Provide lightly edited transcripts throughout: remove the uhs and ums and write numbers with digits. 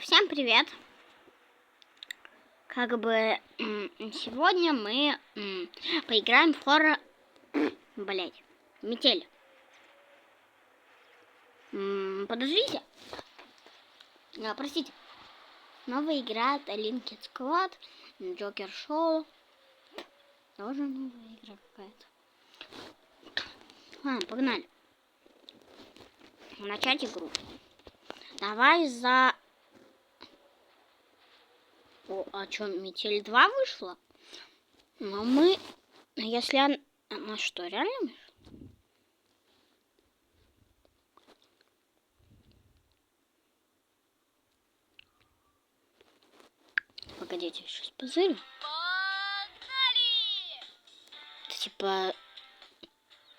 Всем привет! Сегодня мы поиграем в хоррор... Метель. Подождите. Простите. Новая игра от Linked Squad, Joker Show. Тоже новая игра какая-то. Ладно, погнали. Начать игру. Давай за... А что, Метель 2 вышла? Но мы... Если она что, реально? Погодите, сейчас позырю.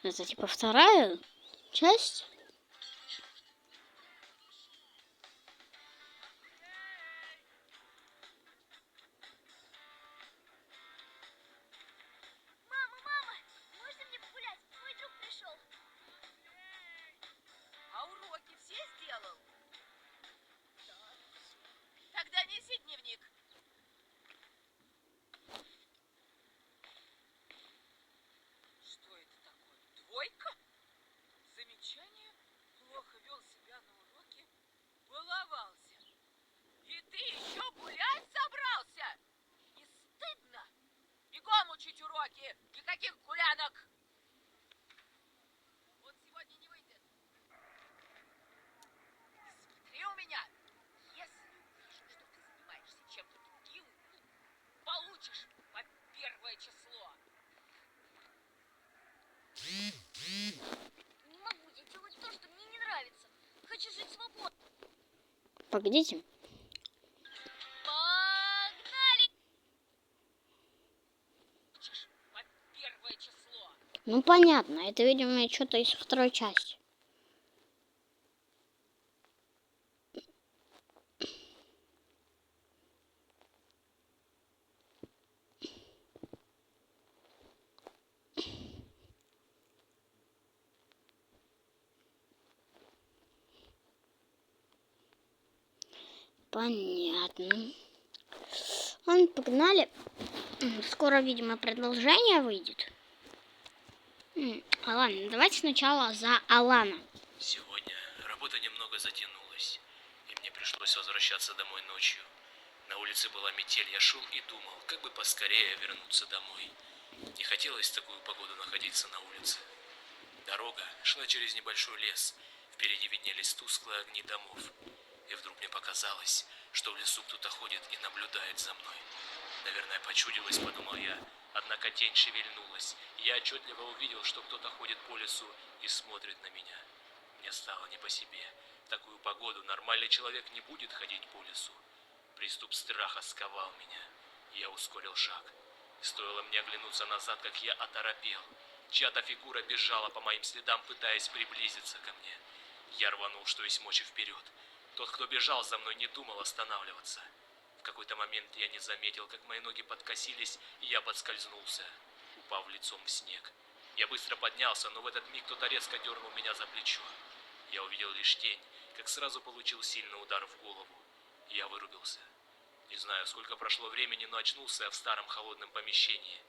Это типа вторая часть? Мама, можно мне погулять? Мой друг пришел. А уроки все сделал? Да. Тогда неси дневник. Что это такое? Двойка? Замечание? Плохо вел себя на уроке? Баловался. И ты еще гулять собрался? Не стыдно? Бегом учить уроки! Никаких гулянок! Он сегодня не выйдет. Смотри у меня! Если увижу, что ты занимаешься чем-то другим, получишь по первое число. Не могу я делать то, что мне не нравится. Хочу жить свободно. Погодите. Погнали! По первое число. Ну понятно, это, видимо, что-то из второй части. Понятно. Ладно, погнали. Скоро, видимо, продолжение выйдет. Ладно, давайте сначала за Алана. Сегодня работа немного затянулась, и мне пришлось возвращаться домой ночью. На улице была метель, я шел и думал, как бы поскорее вернуться домой. Не хотелось в такую погоду находиться на улице. Дорога шла через небольшой лес, впереди виднелись тусклые огни домов. И вдруг мне показалось, что в лесу кто-то ходит и наблюдает за мной. Наверное, почудилось, подумал я, однако тень шевельнулась, и я отчетливо увидел, что кто-то ходит по лесу и смотрит на меня. Мне стало не по себе. В такую погоду нормальный человек не будет ходить по лесу. Приступ страха сковал меня. Я ускорил шаг. Стоило мне оглянуться назад, как я оторопел. Чья-то фигура бежала по моим следам, пытаясь приблизиться ко мне. Я рванул, что есть мочи, вперед. Тот, кто бежал за мной, не думал останавливаться. В какой-то момент я не заметил, как мои ноги подкосились, и я подскользнулся, упав лицом в снег. Я быстро поднялся, но в этот миг кто-то резко дернул меня за плечо. Я увидел лишь тень, как сразу получил сильный удар в голову. Я вырубился. Не знаю, сколько прошло времени, но очнулся я в старом холодном помещении.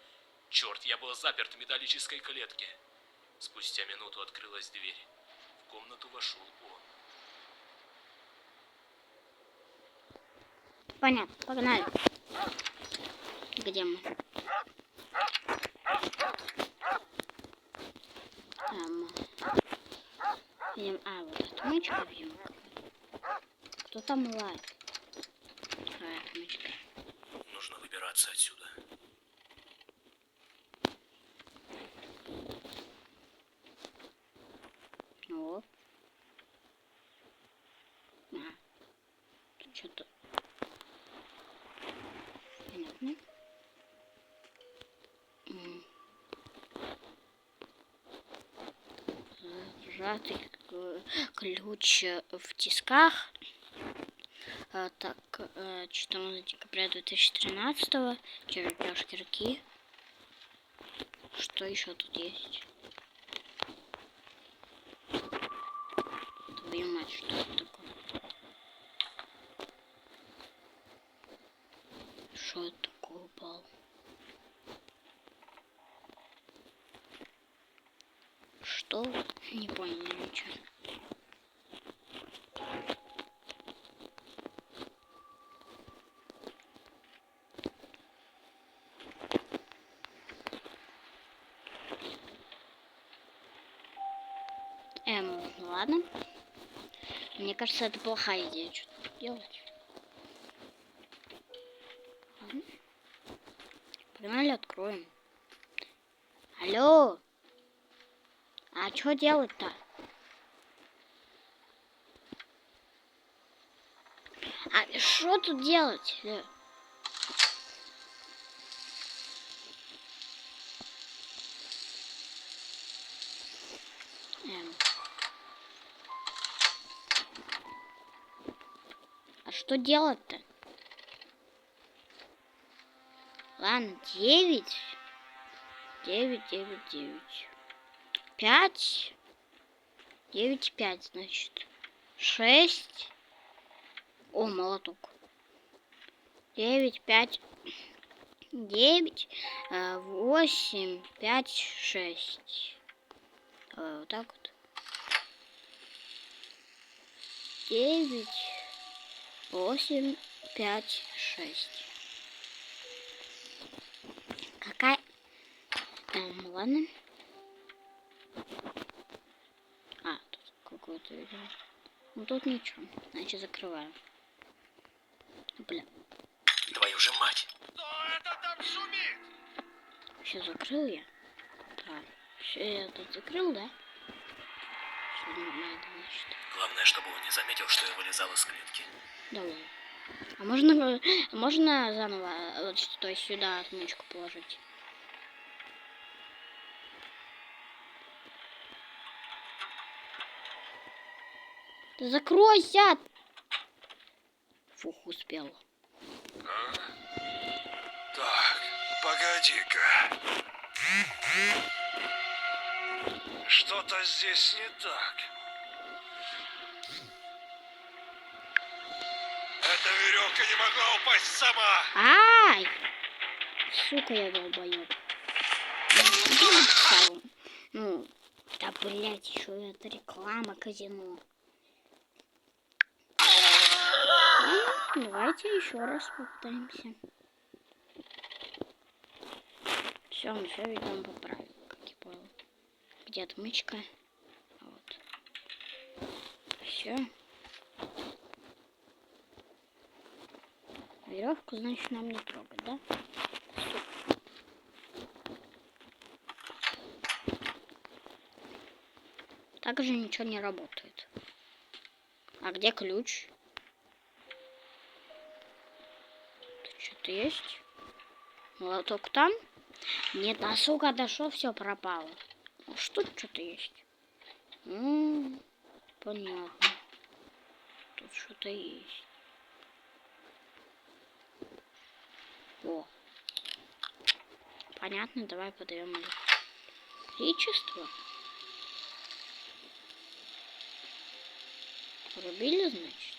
Черт, я был заперт в металлической клетке. Спустя минуту открылась дверь. В комнату вошел он. Понятно, погнали. Где мы? Вот отмычка бьем. Кто там лает? Отмычка. Нужно выбираться отсюда. Вот. Тут что-то. Понятно. Зажатый ключ в тисках. Так, 14 декабря 2013. Черепашки руки. Что еще тут есть? Твою мать, что это такое? Что? Не понял ничего. Ладно. Мне кажется, это плохая идея что-то делать. Ладно. Погнали, откроем. Алло. А что делать-то? А что тут делать? А что делать-то? Ладно, 9. 9, 9, 9. 5. 9, 5, значит. 6. О, молоток. 9, 5, 9, 8, 5, 6. Вот так вот. 9, 8, 5, 6. Какая? Ладно. А, тут какой-то видео. Ну тут ничего. Значит, закрываю. Бля. Твою же мать! Кто это там шумит? Все закрыл я. Так. Все я тут закрыл, да? Все нормально, значит. Главное, чтобы он не заметил, что я вылезал из клетки. Давай. А можно заново, вот что сюда отмычку положить? Да закройся! Фух, успел. Так, погоди-ка. Что-то здесь не так. Эта веревка не могла упасть сама. Ай! Сука, я долбоёб. Ну, да, блять, еще это реклама казино. Ну, давайте еще раз попытаемся. Все, мы все ведем по правилам, как я понял. Где отмычка? Вот. Все. Веревку, значит, нам не трогать, да? Также ничего не работает. А где ключ? Тут что-то есть? Молоток там? Нет, а сука, да что все пропало? Что тут что-то есть? Понятно. Тут что-то есть. О. Понятно, давай подаем электричество. Врубили, значит?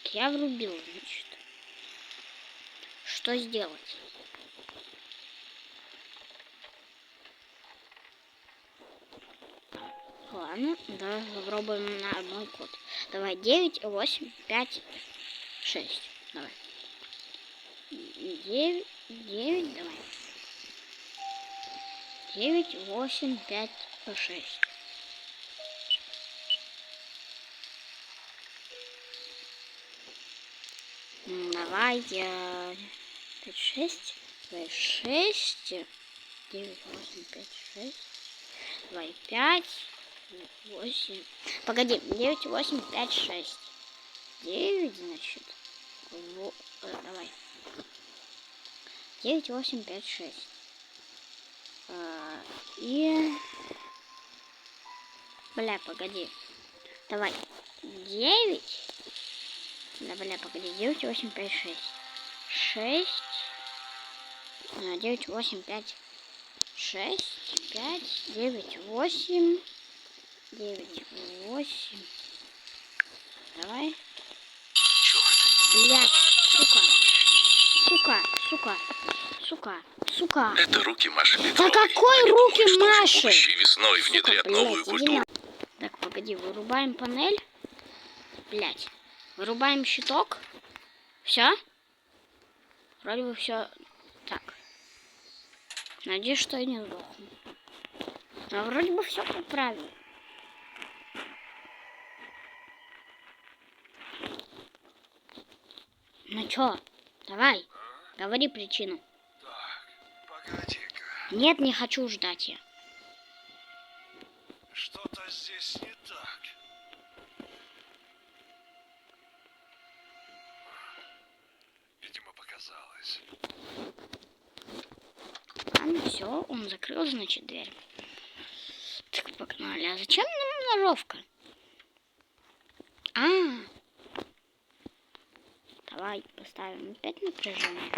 Так я врубил, значит. Что сделать? Ладно, давай попробуем на мой код. Давай 9, 8, 5, 6. Давай. 9, 9, давай. 9, 8, 5, 6. Давай 5, 6. Давай 6. 9, 8, 5, 6. Давай 5, 8. Погоди, 9, 8, 5, 6. 9, значит. Давай. 9, 8, 5, 6. И... Бля, погоди. Давай. 9. Да, бля, погоди. 9, 8, 5, 6. 6. 9, 8, 5, 6. 5, 9, 8. 9, 8. Давай. Черт. Блядь, сука. Сука, сука, сука, Сука. Это руки Маши Да Петровой. какой Они руки думают, что уже Маши? будущей весной Сука, внедрят новую блядь, иди культуру. на- Так, погоди, вырубаем панель. Блять. Вырубаем щиток. Все? Вроде бы все. Так. Надеюсь, что я не сдохну. Но вроде бы все поправил. Ну чё? Давай. Говори причину. Так, погоди-ка. Нет, не хочу ждать я. Что-то здесь не так. Видимо, показалось. Ладно, все, он закрыл, значит, дверь. Так, погнали. А зачем нам ножовка? Давай поставим опять напряжение.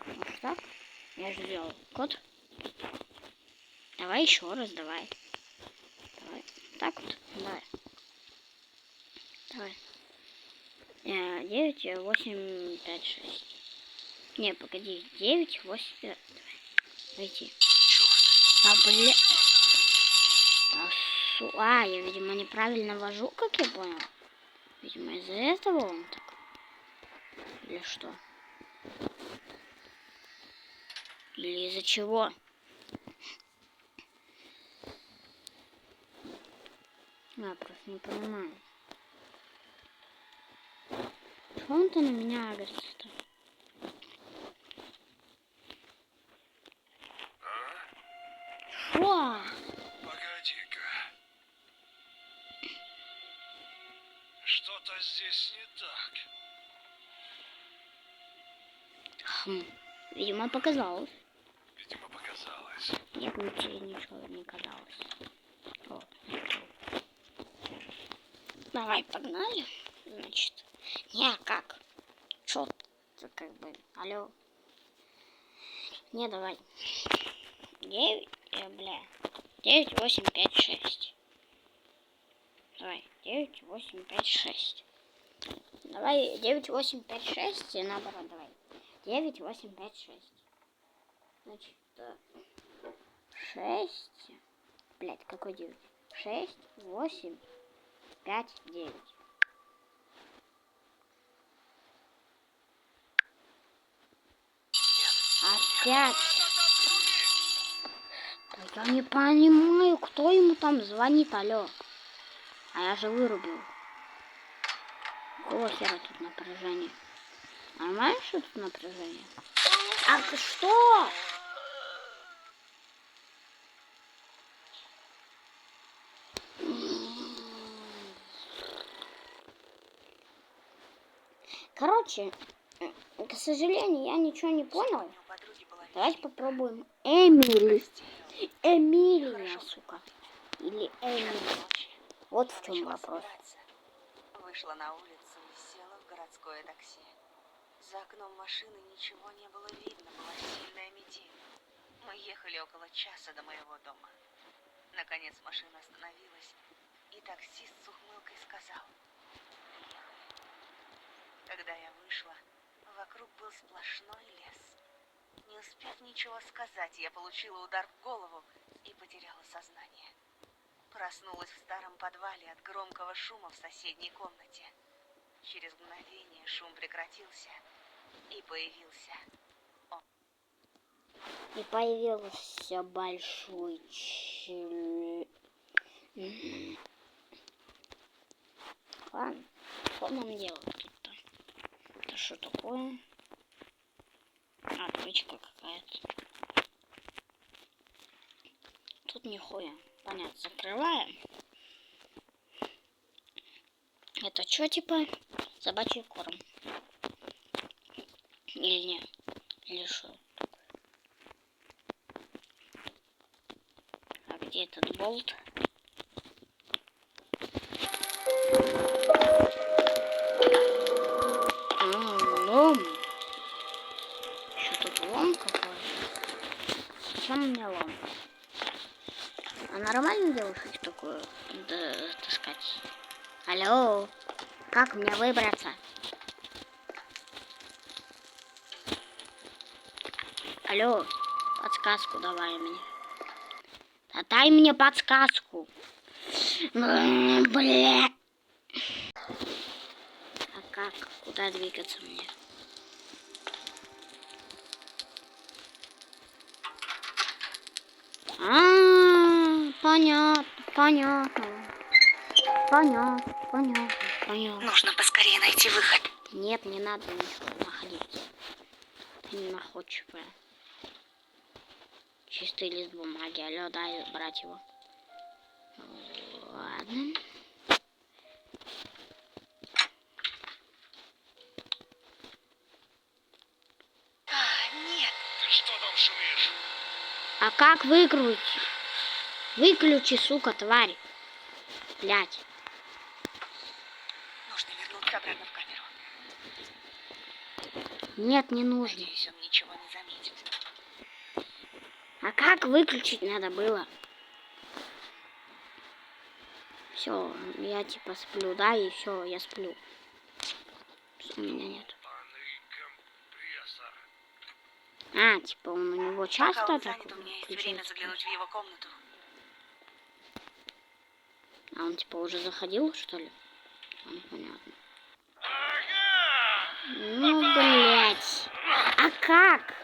Вот так. Я же сделал код. Давай еще раз, давай. Давай. Так вот. Давай. Давай. 9, 8, 5, 6. Не, погоди. 9, 8, 5. Войти. Да, бля. Да, я, видимо, неправильно вожу, как я понял. Видимо, из-за этого он так. Или что? Или из-за чего? Я просто не понимаю. Чего он-то на меня агрится-то? Шо? Погоди-ка. Что-то здесь не так. Видимо, показалось. Видимо, показалось. Нет, ничего не казалось. О, давай, погнали. Значит. Не, как? Чё ты как бы? Алло. Не, давай. 9, 9, 8, 5, 6. Давай, 9, 8, 5, 6. Давай, 9, 8, 5, 6 и наоборот, давай. 9, 8, 5, 6. Значит, 6. Блядь, какой 9? 6, 8, 5, 9. Опять. Да я не понимаю, кто ему там звонит, алло. А я же вырубил. Какого хера тут напряжение? Нормально, что тут напряжение? А ты что? Короче, к сожалению, я ничего не понял. Давайте попробуем Эмили. Эмилия, сука. Или Эмили. Вот в чем вопрос. Вышла на улицу и села в городское такси. За окном машины ничего не было видно, была сильная метель. Мы ехали около часа до моего дома. Наконец машина остановилась, и таксист с ухмылкой сказал: «Приехали». Когда я вышла, вокруг был сплошной лес. Не успев ничего сказать, я получила удар в голову и потеряла сознание. Проснулась в старом подвале от громкого шума в соседней комнате. Через мгновение шум прекратился, и появился он. И появился большой Ладно, что нам делать тут-то? Это что такое? Отвычка какая-то. Тут нихуя. Понятно, закрываем. Это что, типа собачий корм? Или нет? Или что? А где этот болт? Лом. Что тут лом какой-то? Зачем мне лом? А нормально девушек такую таскать? Алло, как мне выбраться? Алло, подсказку давай мне. Да дай мне подсказку. Бля. А как? Куда двигаться мне? Понятно, понятно. Понятно. Нужно поскорее найти выход. Нет, не надо ничего находить. Ты не находчивая. Чистый лист бумаги. Алло, дай брать его. Ладно. Нет. Ты что там шумишь? А как выкрутить? Выключи, сука, тварь. Блять. Нужно вернуться обратно в камеру. Нет, не нужно. Надеюсь, он ничего не заметит. А как выключить надо было? Все, я типа сплю, да, и все, я сплю. Всё, у меня нет. Банный компрессор. А, типа он у него часто Пока он так занят, у меня есть время включается? заглянуть в его комнату. А он типа уже заходил, что ли? Понятно. Ага! Ну, блять. А как?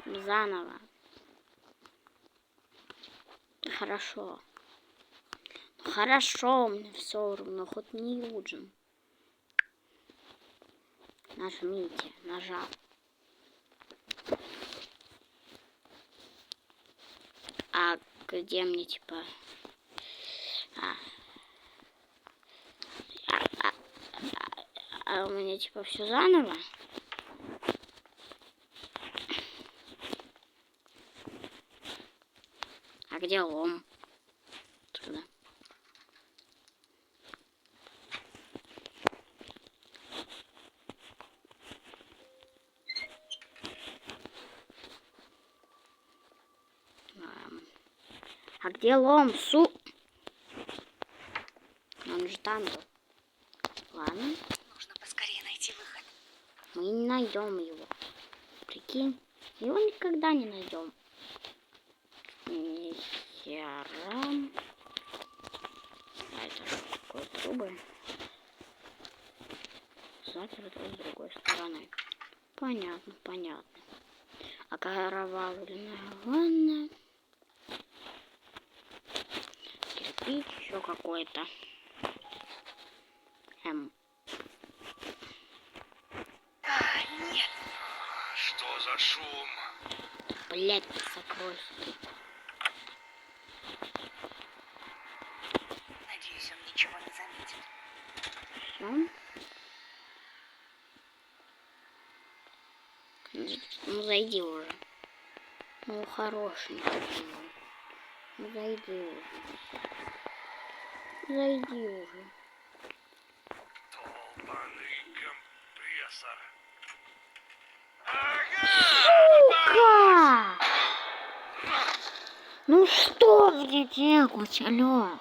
Заново. Хорошо. Хорошо, мне все равно, хоть не ужин. Нажмите, нажал. А где мне типа... А у меня типа все заново? А где лом? Туда. А где лом, Он же там был. Ладно. Нужно поскорее найти выход. Мы не найдем его. Прикинь, его никогда не найдем. Ни хера. А это же какой трубы? Заперто с другой стороны. Понятно, понятно. Окровавленная ванна. Кирпич, еще какой-то. Нет. Что за шум? Блять, закройся ты. Надеюсь, он ничего не заметит. Всё? Ну зайди уже. Ну хорошенький. Ну зайди уже. Зайди уже. Долбаный компрессор. Сука! Ну что мне делать, алло?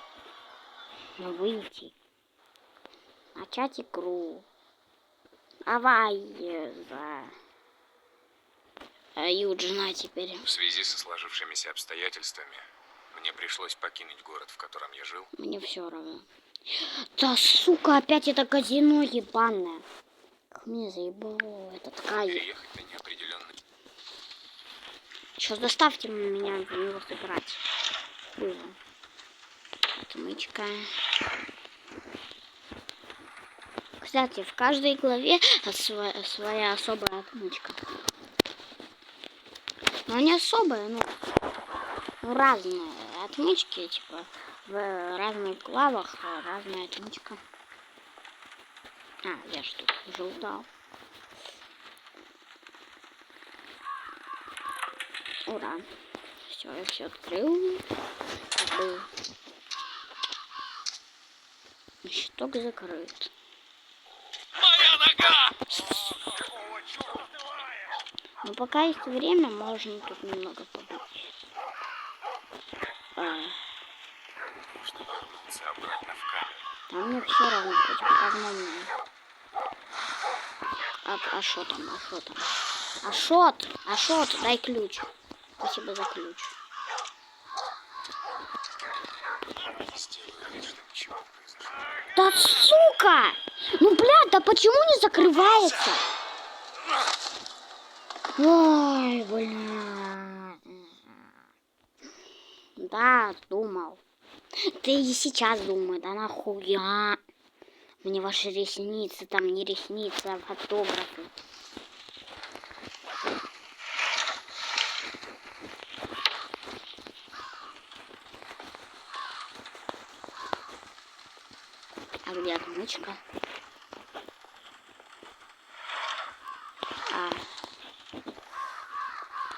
Ну выйти. Начать игру. Давай за Юджина теперь. В связи со сложившимися обстоятельствами мне пришлось покинуть город, в котором я жил. Мне все равно. Да сука, опять это казино ебаное. Как мне заебало этот кайф. Переехать на неопределенный. Сейчас доставьте меня в него сыграть. Хуй вам. Отмычка. Кстати, в каждой главе своя особая отмычка. Но не особая, ну разные отмычки, типа в разных главах разная отмычка. А, я ж тут уже удал. Ура. Все, я все открыл. Забыл. Щиток закрыт. Моя нога! Но пока есть время, можно тут немного побыть. Чтобы вернуться обратно в камеру. Там мне все равно, хоть бы говно мне. А что там, а что там? Ашот, дай ключ. Спасибо за ключ. Сделаю вид, что ничего не произошло. Да сука! Ну, блядь, да почему не закрывается? Ой, бля. Да, думал. Ты и сейчас думай, да нахуя? Мне ваши ресницы, там не ресницы, а фотографы. А где отмычка?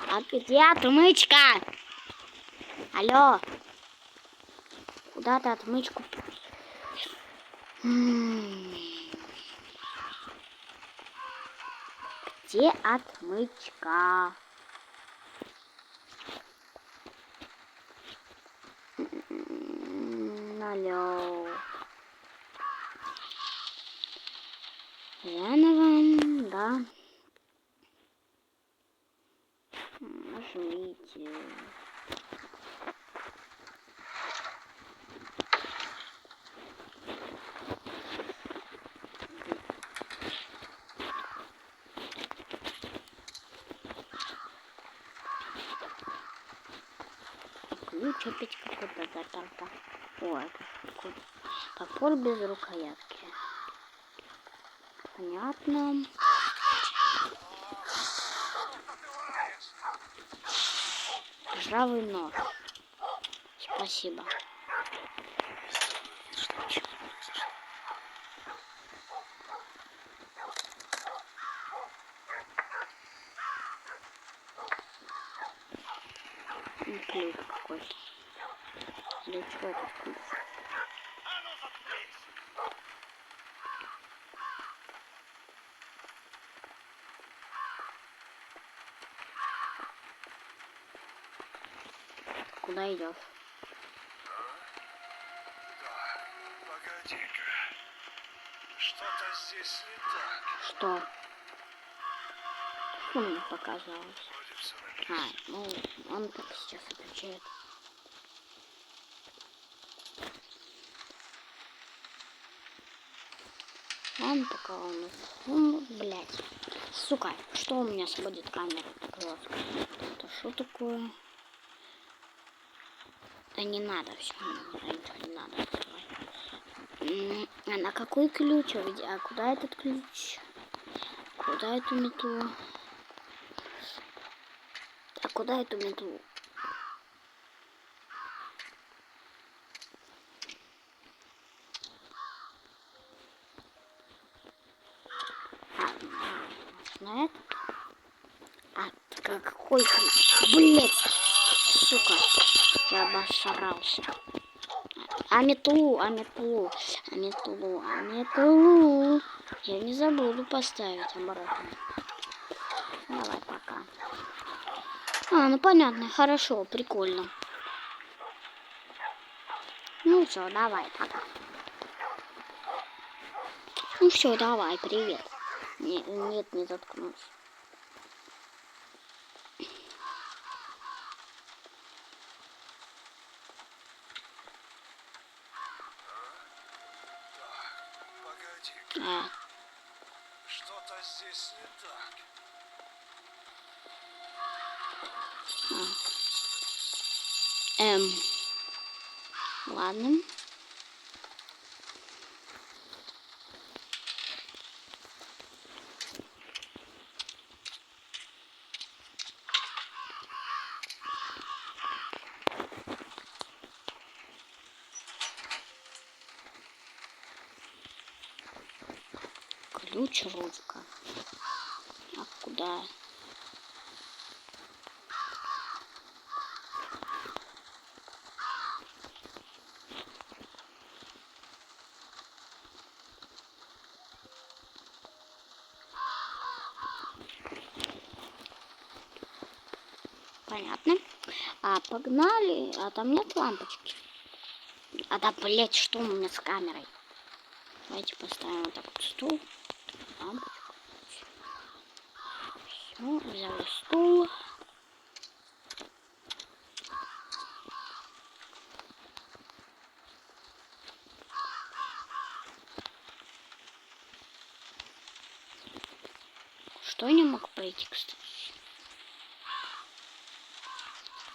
А где отмычка? Алло. Куда ты отмычку? Где отмычка? Алло. Заново, да. Нажмите. Ключ опять какой-то заторта. О, это какой-то топор без рукоятки. Понятно. Ржавый нож. Спасибо. Сделаю вид, что ничего не произошло. И ключ какой-то. Для чего этот ключ? А ну заткнись! Куда идешь? Да, погоди-ка. Что-то здесь не так. Что? Что мне показалось? Вроде все на месте. Ну, он так сейчас отвечает. Он пока у нас... Ну, блядь. Сука, что у меня сводит камера так жестко? Это что такое? Да не надо все, не надо открывать. А на какой ключ? А куда этот ключ? Куда эту метлу? А куда эту метлу? На этот? А, какой ключ? Блять! Сука! Я обосрался. А метлу. Я не забуду поставить обратно. Давай, пока. Ну понятно, хорошо, прикольно. Ну все, давай, пока. Ну все, давай, привет. Нет, не заткнусь. Погоди-ка. Что-то здесь не так. Ладно. Ключ, ручка. А куда? Понятно. Погнали. А там нет лампочки. Да, блять, что у меня с камерой? Давайте поставим вот так вот стул. Лампочку. Ну, взяли стул. Что я не мог пройти, кстати?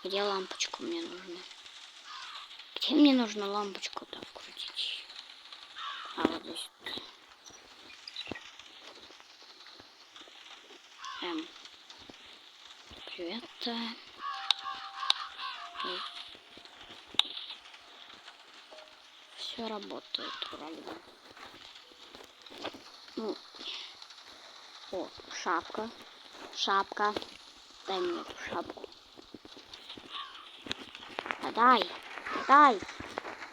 Где лампочка мне нужна? Где мне нужно лампочку-то вкрутить? А вот здесь. Привет. Все работает вроде бы. Ну. О, шапка. Шапка. Дай мне эту шапку. Дай.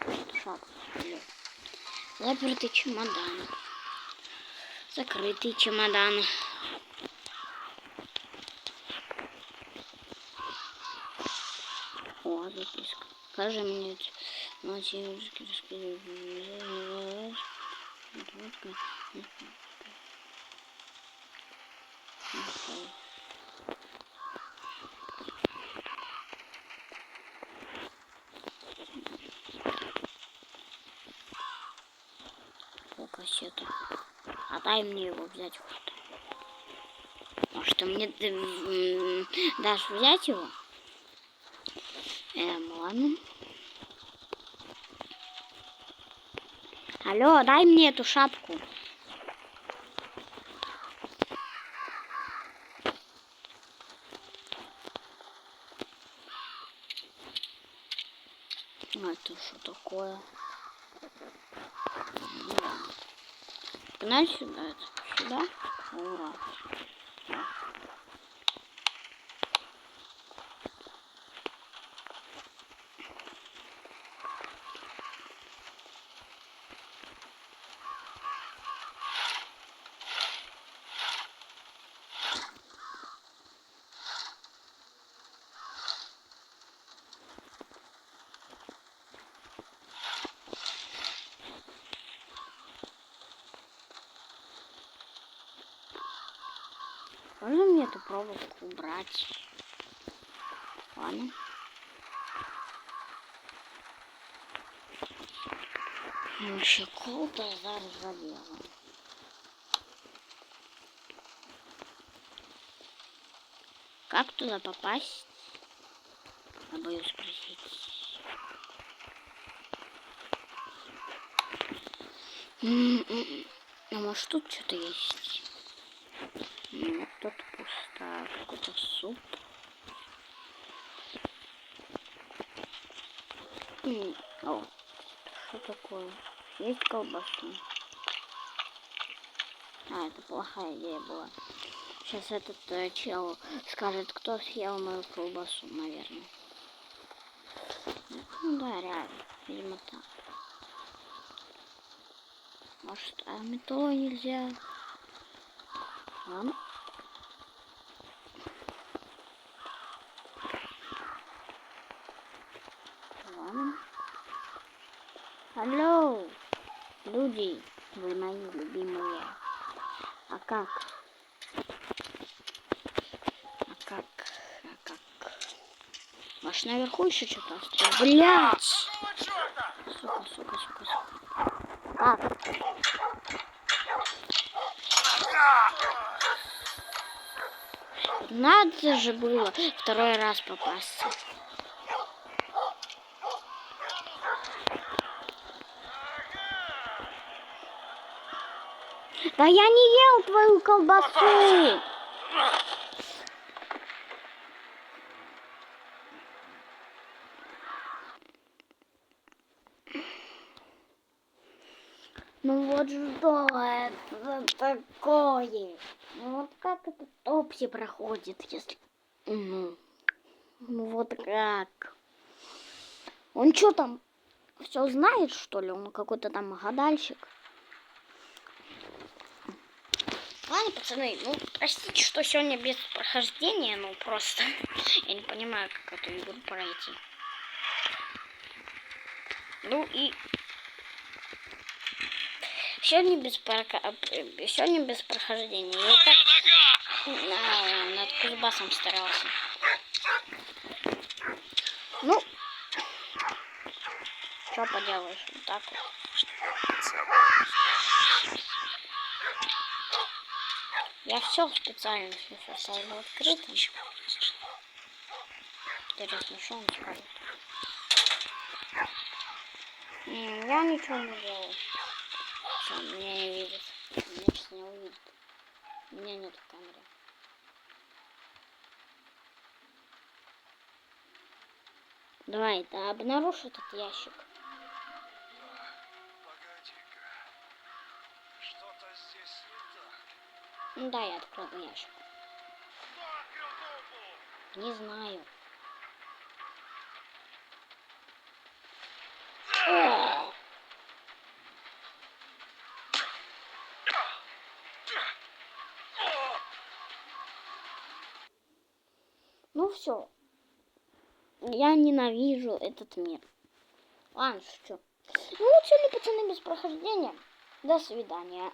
Эту шапку. Запертый чемодан. Закрытый чемодан. О, записка. Скажи мне, О, кассету. А дай мне его взять хоть. Может, ты мне дашь взять его? Ладно. Алло, дай мне эту шапку. Это что такое? Погнали сюда, сюда. Ура. Можно мне эту проволоку убрать? Ладно. Вообще круто, зараз заделаю. Как туда попасть? Я боюсь спросить. А может тут что-то есть? Нет, тут пусто. Какой-то суп. О, что такое? Есть колбасу? А, это плохая идея была. Сейчас этот чел скажет, кто съел мою колбасу, наверное. Ну да, реально. Видимо так. Может, а метлой нельзя? Ладно. Ладно. Алло, люди, вы мои любимые. А как? Может, наверху еще что-то осталось? Блять! Сука. Как? Надо же было второй раз попасться. Да я не ел твою колбасу! Ну вот что это такое? Ну вот как это топси проходит, если... Ну вот как? Он что там, все знает, что ли? Он какой-то там гадальщик. Ладно, пацаны, ну простите, что сегодня без прохождения, ну просто я не понимаю, как эту игру пройти. Ну и Сегодня сегодня без прохождения. Я и так над Кузбассом старался. Ну, что поделаешь, вот так вот. Я все специально сейчас оставлю открытым. Интересно, что он скажет? Я ничего не делаю. Что, меня не видит. Меня сейчас не увидит. Меня нет в камере. Давай, да, обнаружь этот ящик. Погоди-ка. Что-то здесь не так. Ну да, я открыл ящик. Кто открыл тумбу? Не знаю. Ну все. Я ненавижу этот мир. Ладно, что? Ну вот сегодня, пацаны, без прохождения. До свидания.